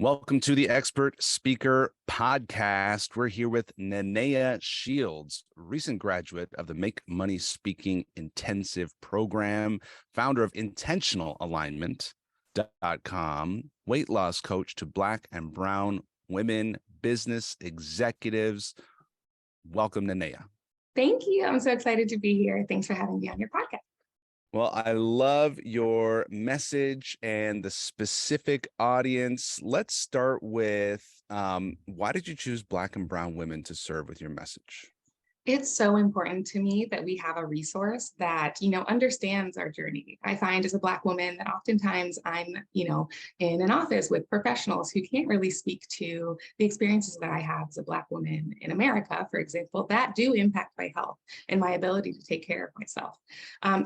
Welcome to the Expert Speaker Podcast. We're here with Nenneya Shields, recent graduate of the Make Money Speaking Intensive Program, founder of intentionalalignment.com, weight loss coach to Black and Brown women, business executives. Welcome, Nenneya. Thank you. I'm so excited to be here. Thanks for having me on your podcast. Well, I love your message and the specific audience. Let's start with why did you choose Black and Brown women to serve with your message? It's so important to me that we have a resource that, understands our journey. I find as a Black woman that oftentimes I'm, in an office with professionals who can't really speak to the experiences that I have as a Black woman in America, for example, that do impact my health and my ability to take care of myself.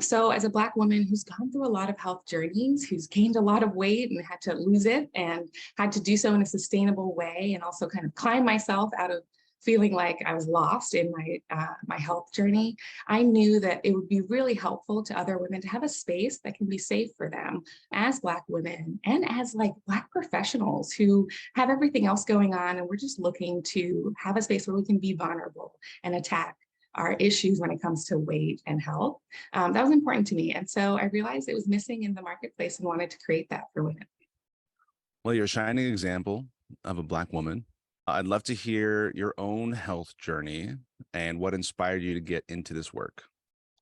So as a Black woman who's gone through a lot of health journeys, who's gained a lot of weight and had to lose it and had to do so in a sustainable way and also kind of climb myself out of feeling like I was lost in my health journey, I knew that it would be really helpful to other women to have a space that can be safe for them as Black women and as Black professionals who have everything else going on. And we're just looking to have a space where we can be vulnerable and attack our issues when it comes to weight and health. That was important to me. And so I realized it was missing in the marketplace and wanted to create that for women. Well, you're a shining example of a Black woman. I'd love to hear your own health journey and what inspired you to get into this work.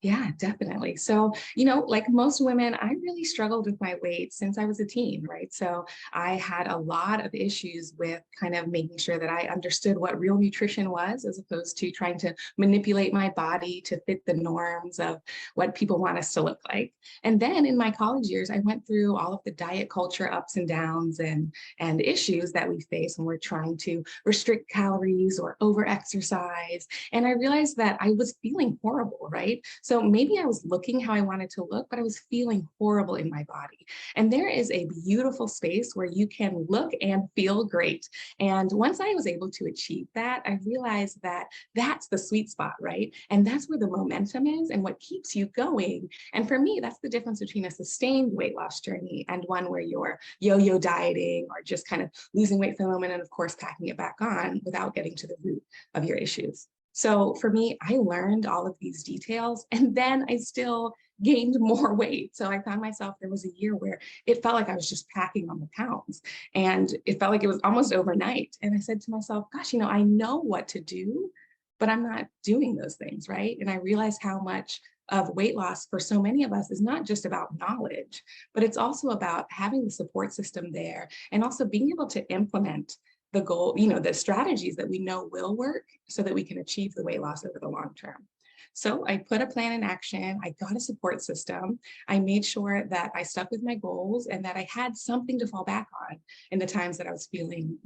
Yeah, definitely. So, like most women, I really struggled with my weight since I was a teen, right? So I had a lot of issues with kind of making sure that I understood what real nutrition was, as opposed to trying to manipulate my body to fit the norms of what people want us to look like. And then in my college years, I went through all of the diet culture ups and downs and issues that we face when we're trying to restrict calories or over-exercise. And I realized that I was feeling horrible, right? So maybe I was looking how I wanted to look, but I was feeling horrible in my body. And there is a beautiful space where you can look and feel great. And once I was able to achieve that, I realized that that's the sweet spot, right? And that's where the momentum is and what keeps you going. And for me, that's the difference between a sustained weight loss journey and one where you're yo-yo dieting or just kind of losing weight for the moment and of course packing it back on without getting to the root of your issues. So for me, I learned all of these details and then I still gained more weight. So I found myself, there was a year where it felt like I was just packing on the pounds and it felt like it was almost overnight. And I said to myself, gosh, I know what to do, but I'm not doing those things, right? And I realized how much of weight loss for so many of us is not just about knowledge, but it's also about having the support system there and also being able to implement the goal, the strategies that we know will work so that we can achieve the weight loss over the long term. So I put a plan in action. I got a support system. I made sure that I stuck with my goals and that I had something to fall back on in the times that I was feeling,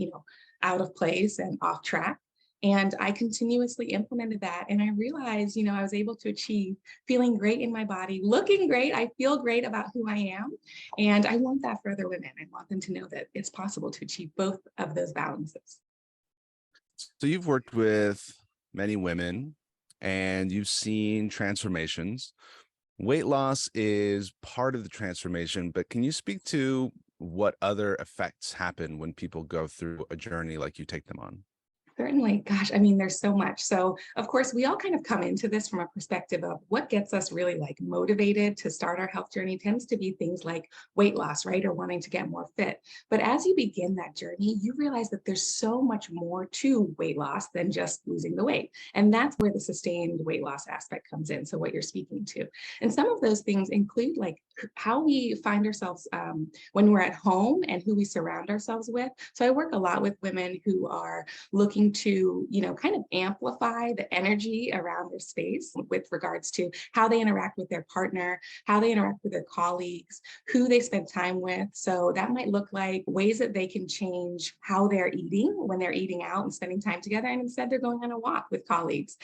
out of place and off track. And I continuously implemented that. And I realized, I was able to achieve feeling great in my body, looking great. I feel great about who I am. And I want that for other women. I want them to know that it's possible to achieve both of those balances. So you've worked with many women and you've seen transformations. Weight loss is part of the transformation, but can you speak to what other effects happen when people go through a journey like you take them on? Certainly. Gosh, I mean, there's so much. So of course, we all kind of come into this from a perspective of what gets us really motivated to start our health journey tends to be things like weight loss, right? Or wanting to get more fit. But as you begin that journey, you realize that there's so much more to weight loss than just losing the weight. And that's where the sustained weight loss aspect comes in. So what you're speaking to. And some of those things include how we find ourselves when we're at home and who we surround ourselves with. So I work a lot with women who are looking to, kind of amplify the energy around their space with regards to how they interact with their partner, how they interact with their colleagues, who they spend time with. So that might look like ways that they can change how they're eating when they're eating out and spending time together. And instead they're going on a walk with colleagues,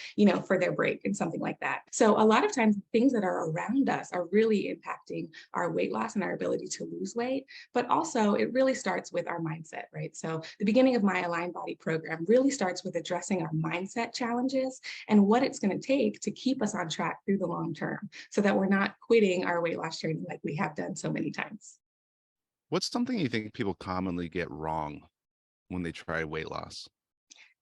for their break and something like that. So a lot of times things that are around us are really impacting our weight loss and our ability to lose weight. But also it really starts with our mindset, right? So the beginning of my Align Body program really starts with addressing our mindset challenges and what it's going to take to keep us on track through the long term so that we're not quitting our weight loss journey like we have done so many times. What's something you think people commonly get wrong when they try weight loss?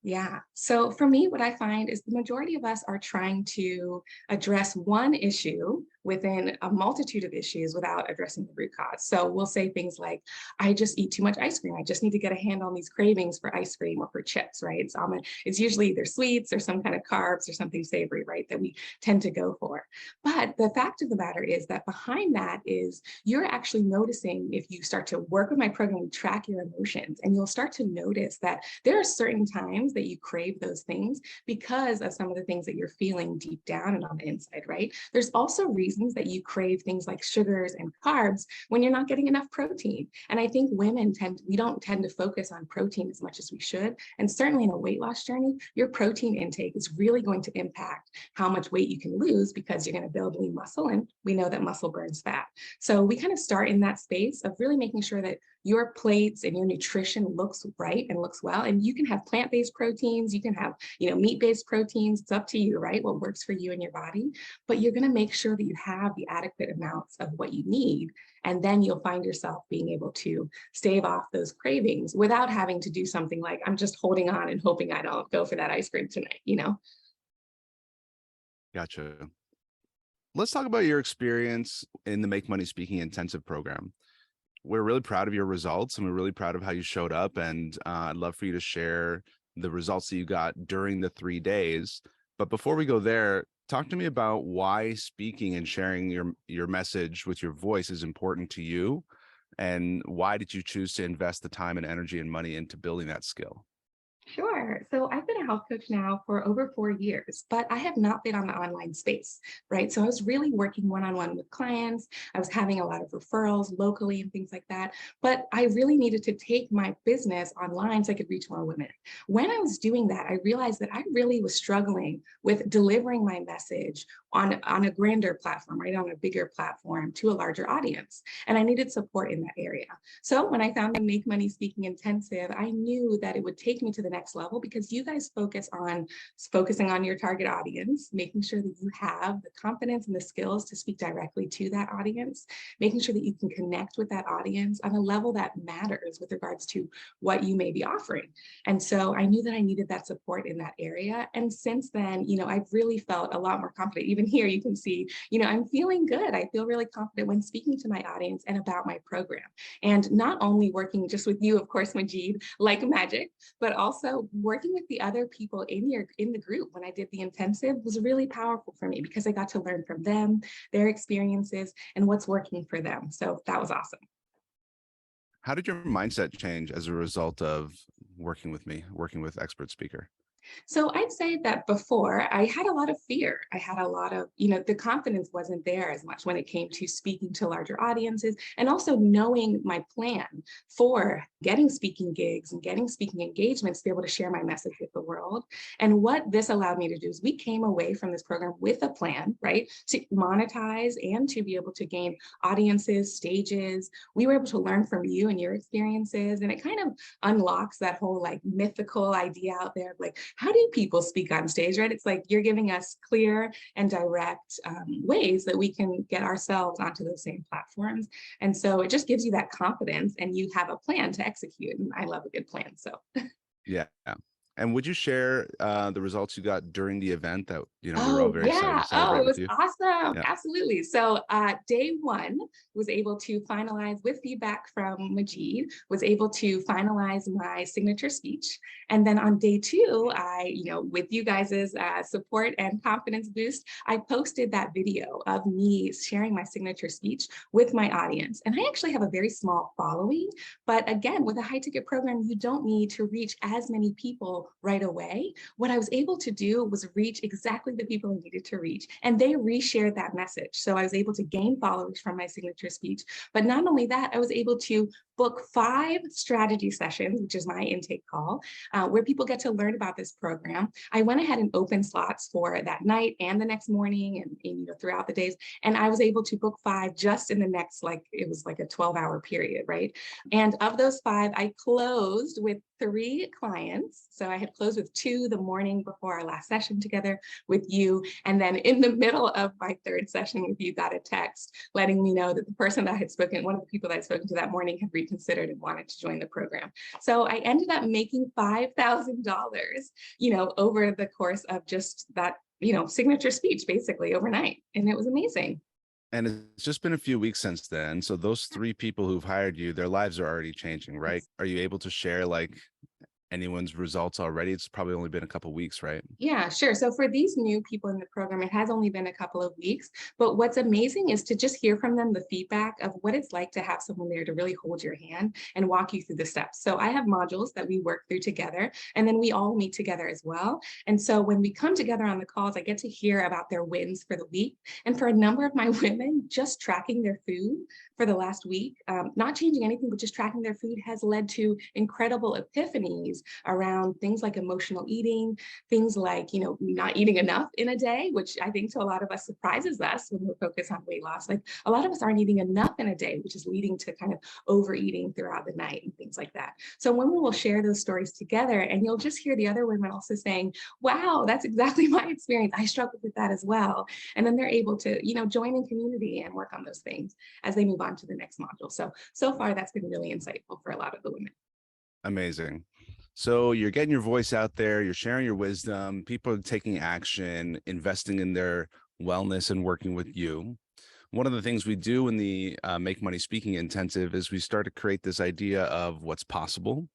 Yeah. So for me, what I find is the majority of us are trying to address one issue within a multitude of issues without addressing the root cause. So we'll say things like, I just eat too much ice cream. I just need to get a handle on these cravings for ice cream or for chips, right? So it's usually either sweets or some kind of carbs or something savory, right? That we tend to go for. But the fact of the matter is that behind that is you're actually noticing if you start to work with my program, track your emotions, and you'll start to notice that there are certain times that you crave those things because of some of the things that you're feeling deep down and on the inside, right? There's also reasons that you crave things like sugars and carbs when you're not getting enough protein. And I think we don't tend to focus on protein as much as we should. And certainly in a weight loss journey, your protein intake is really going to impact how much weight you can lose because you're going to build lean muscle. And we know that muscle burns fat. So we kind of start in that space of really making sure that your plates and your nutrition looks right and looks well. And you can have plant-based proteins, you can have, meat-based proteins. It's up to you, right? What works for you and your body. But you're going to make sure that you have the adequate amounts of what you need. And then you'll find yourself being able to stave off those cravings without having to do something like, I'm just holding on and hoping I don't go for that ice cream tonight. Gotcha. Let's talk about your experience in the Make Money Speaking Intensive program. We're really proud of your results and we're really proud of how you showed up. And I'd love for you to share the results that you got during the 3 days. But before we go there, talk to me about why speaking and sharing your message with your voice is important to you. And why did you choose to invest the time and energy and money into building that skill? Sure. So I've been a health coach now for over 4 years, but I have not been on the online space, right? So I was really working one-on-one with clients. I was having a lot of referrals locally and things like that. But I really needed to take my business online so I could reach more women. When I was doing that, I realized that I really was struggling with delivering my message on a grander platform, right? On a bigger platform to a larger audience. And I needed support in that area. So when I found the Make Money Speaking Intensive, I knew that it would take me to the next level because you guys focusing on your target audience, making sure that you have the confidence and the skills to speak directly to that audience, making sure that you can connect with that audience on a level that matters with regards to what you may be offering. And so I knew that I needed that support in that area. And since then, I've really felt a lot more confident. Even here, you can see, I'm feeling good. I feel really confident when speaking to my audience and about my program. And not only working just with you, of course, Majeed, like magic, but also working with the other people in the group when I did the intensive was really powerful for me because I got to learn from them, their experiences, and what's working for them. So that was awesome. How did your mindset change as a result of working with me, working with expert speaker? So I'd say that before I had a lot of fear. I had a lot of, the confidence wasn't there as much when it came to speaking to larger audiences and also knowing my plan for getting speaking gigs and getting speaking engagements to be able to share my message with the world. And what this allowed me to do is we came away from this program with a plan, right? To monetize and to be able to gain audiences, stages. We were able to learn from you and your experiences. And it kind of unlocks that whole like mythical idea out there of like, how do people speak on stage, right? It's like you're giving us clear and direct ways that we can get ourselves onto those same platforms. And so it just gives you that confidence and you have a plan to execute. And I love a good plan. So Yeah. And would you share the results you got during the event that, we were all oh very excited yeah. to Oh, celebrate it with was you? awesome. Yeah. Absolutely. So day one was able to finalize with feedback from Majeed, was able to finalize my signature speech. And then on day two, with you guys' support and confidence boost, I posted that video of me sharing my signature speech with my audience. And I actually have a very small following, but again, with a high ticket program, you don't need to reach as many people right away. What I was able to do was reach exactly the people I needed to reach, and they reshared that message. So I was able to gain followers from my signature speech. But not only that, I was able to book 5 strategy sessions, which is my intake call, where people get to learn about this program. I went ahead and opened slots for that night and the next morning and throughout the days. And I was able to book 5 just in the next, it was like a 12-hour period, right? And of those 5, I closed with 3 clients. So I had closed with 2 the morning before our last session together with you. And then in the middle of my 3rd session with you, got a text letting me know that the person that I had spoken, one of the people that I had spoken to that morning, had reconsidered and wanted to join the program. So I ended up making $5,000, over the course of just that, signature speech basically overnight. And it was amazing. And it's just been a few weeks since then. So those 3 people who've hired you, their lives are already changing, right? Are you able to share like anyone's results already? It's probably only been a couple weeks, right? Yeah, sure. So for these new people in the program, it has only been a couple of weeks, but what's amazing is to just hear from them the feedback of what it's like to have someone there to really hold your hand and walk you through the steps. So I have modules that we work through together, and then we all meet together as well. And so when we come together on the calls, I get to hear about their wins for the week. And for a number of my women, just tracking their food for the last week, not changing anything, but just tracking their food has led to incredible epiphanies around things like emotional eating, things like, not eating enough in a day, which I think to a lot of us surprises us when we're focused on weight loss. Like a lot of us aren't eating enough in a day, which is leading to kind of overeating throughout the night and things like that. So women will share those stories together, and you'll just hear the other women also saying, wow, that's exactly my experience. I struggled with that as well. And then they're able to, join in community and work on those things as they move on to the next module. So far, that's been really insightful for a lot of the women. Amazing. So you're getting your voice out there, you're sharing your wisdom, people are taking action, investing in their wellness and working with you. One of the things we do in the Make Money Speaking Intensive is we start to create this idea of what's possible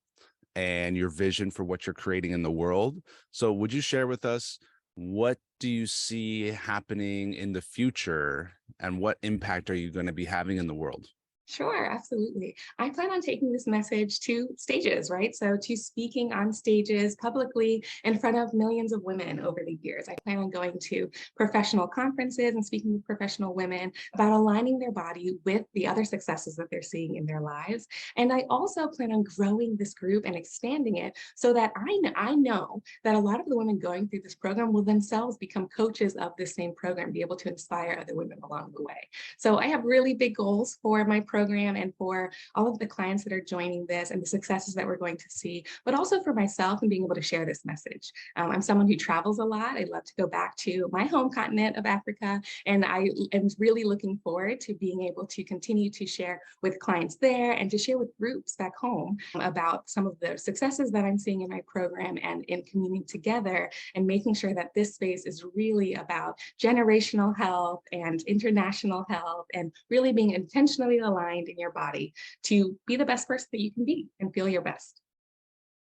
and your vision for what you're creating in the world. So would you share with us, what do you see happening in the future and what impact are you going to be having in the world? Sure, absolutely. I plan on taking this message to stages, right? So to speaking on stages publicly in front of millions of women over the years. I plan on going to professional conferences and speaking with professional women about aligning their body with the other successes that they're seeing in their lives. And I also plan on growing this group and expanding it so that I know that a lot of the women going through this program will themselves become coaches of this same program, be able to inspire other women along the way. So I have really big goals for my program and for all of the clients that are joining this and the successes that we're going to see, but also for myself and being able to share this message. I'm someone who travels a lot. I love to go back to my home continent of Africa, and I am really looking forward to being able to continue to share with clients there and to share with groups back home about some of the successes that I'm seeing in my program and in communing together and making sure that this space is really about generational health and international health and really being intentionally aligned in your body to be the best person that you can be and feel your best.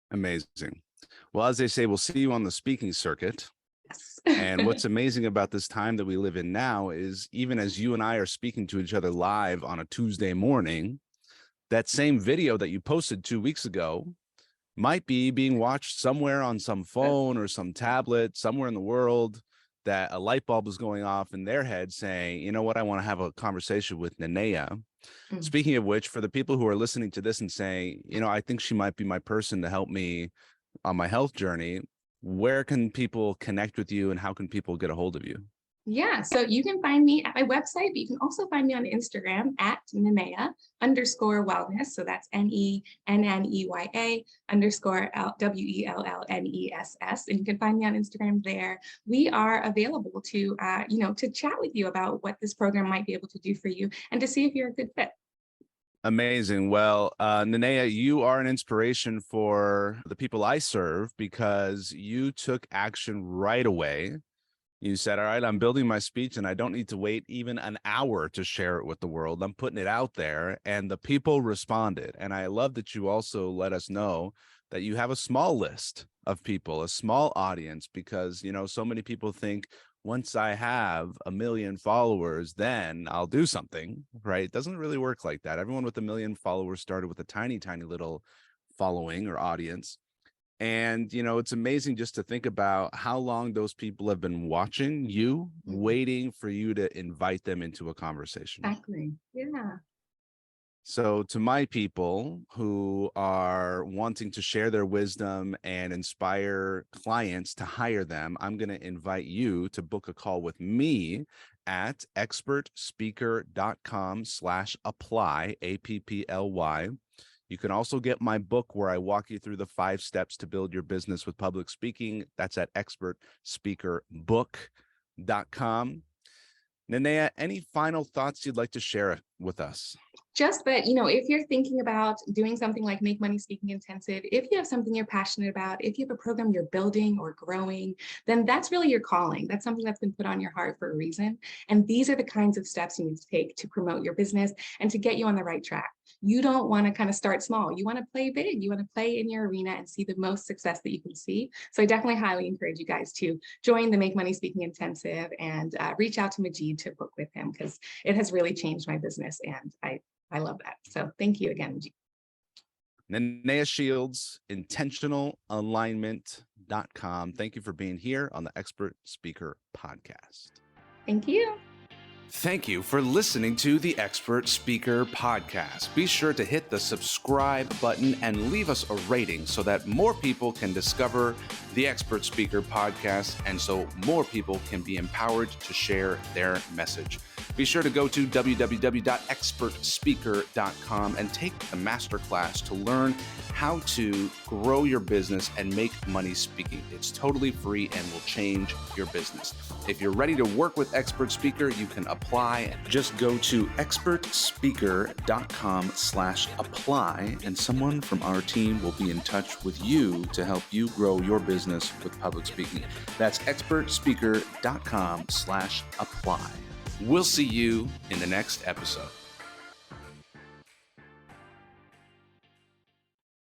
Amazing. Well, as they say, we'll see you on the speaking circuit. Yes. And what's amazing about this time that we live in now is even as you and I are speaking to each other live on a Tuesday morning, that same video that you posted 2 weeks ago might be being watched somewhere on some phone or some tablet somewhere in the world, that a light bulb is going off in their head saying, you know what, I want to have a conversation with Nenneya. Mm. Speaking of which, for the people who are listening to this and saying, I think she might be my person to help me on my health journey, where can people connect with you and how can people get a hold of you? Yeah, so you can find me at my website, but you can also find me on Instagram at Nenneya_wellness. So that's Nenneya_WELLNESS. And you can find me on Instagram there. We are available to, to chat with you about what this program might be able to do for you and to see if you're a good fit. Amazing. Well, Nenneya, you are an inspiration for the people I serve because you took action right away. You said, all right, I'm building my speech and I don't need to wait even an hour to share it with the world. I'm putting it out there, and the people responded. And I love that you also let us know that you have a small list of people, a small audience, because, so many people think once I have 1 million followers, then I'll do something, right? It doesn't really work like that. Everyone with 1 million followers started with a tiny, tiny little following or audience. And, it's amazing just to think about how long those people have been watching you, waiting for you to invite them into a conversation. Exactly. Yeah. So to my people who are wanting to share their wisdom and inspire clients to hire them, I'm going to invite you to book a call with me at expertspeaker.com/apply, APPLY. You can also get my book where I walk you through the 5 steps to build your business with public speaking. That's at expertspeakerbook.com. Nenneya, any final thoughts you'd like to share with us? Just that, if you're thinking about doing something like Make Money Speaking Intensive, if you have something you're passionate about, if you have a program you're building or growing, then that's really your calling. That's something that's been put on your heart for a reason. And these are the kinds of steps you need to take to promote your business and to get you on the right track. You don't want to kind of start small. You want to play big. You want to play in your arena and see the most success that you can see. So I definitely highly encourage you guys to join the Make Money Speaking Intensive and reach out to Majeed to book with him, because it has really changed my business. And I love that. So thank you again, Majeed. Nenneya Shields, intentionalalignment.com. Thank you for being here on the Expert Speaker Podcast. Thank you. Thank you for listening to the Expert Speaker Podcast. Be sure to hit the subscribe button and leave us a rating so that more people can discover the Expert Speaker Podcast and so more people can be empowered to share their message. Be sure to go to www.expertspeaker.com and take the masterclass to learn how to grow your business and make money speaking. It's totally free and will change your business. If you're ready to work with Expert Speaker, you can apply. Just go to expertspeaker.com/apply, and someone from our team will be in touch with you to help you grow your business with public speaking. That's expertspeaker.com/apply. We'll see you in the next episode.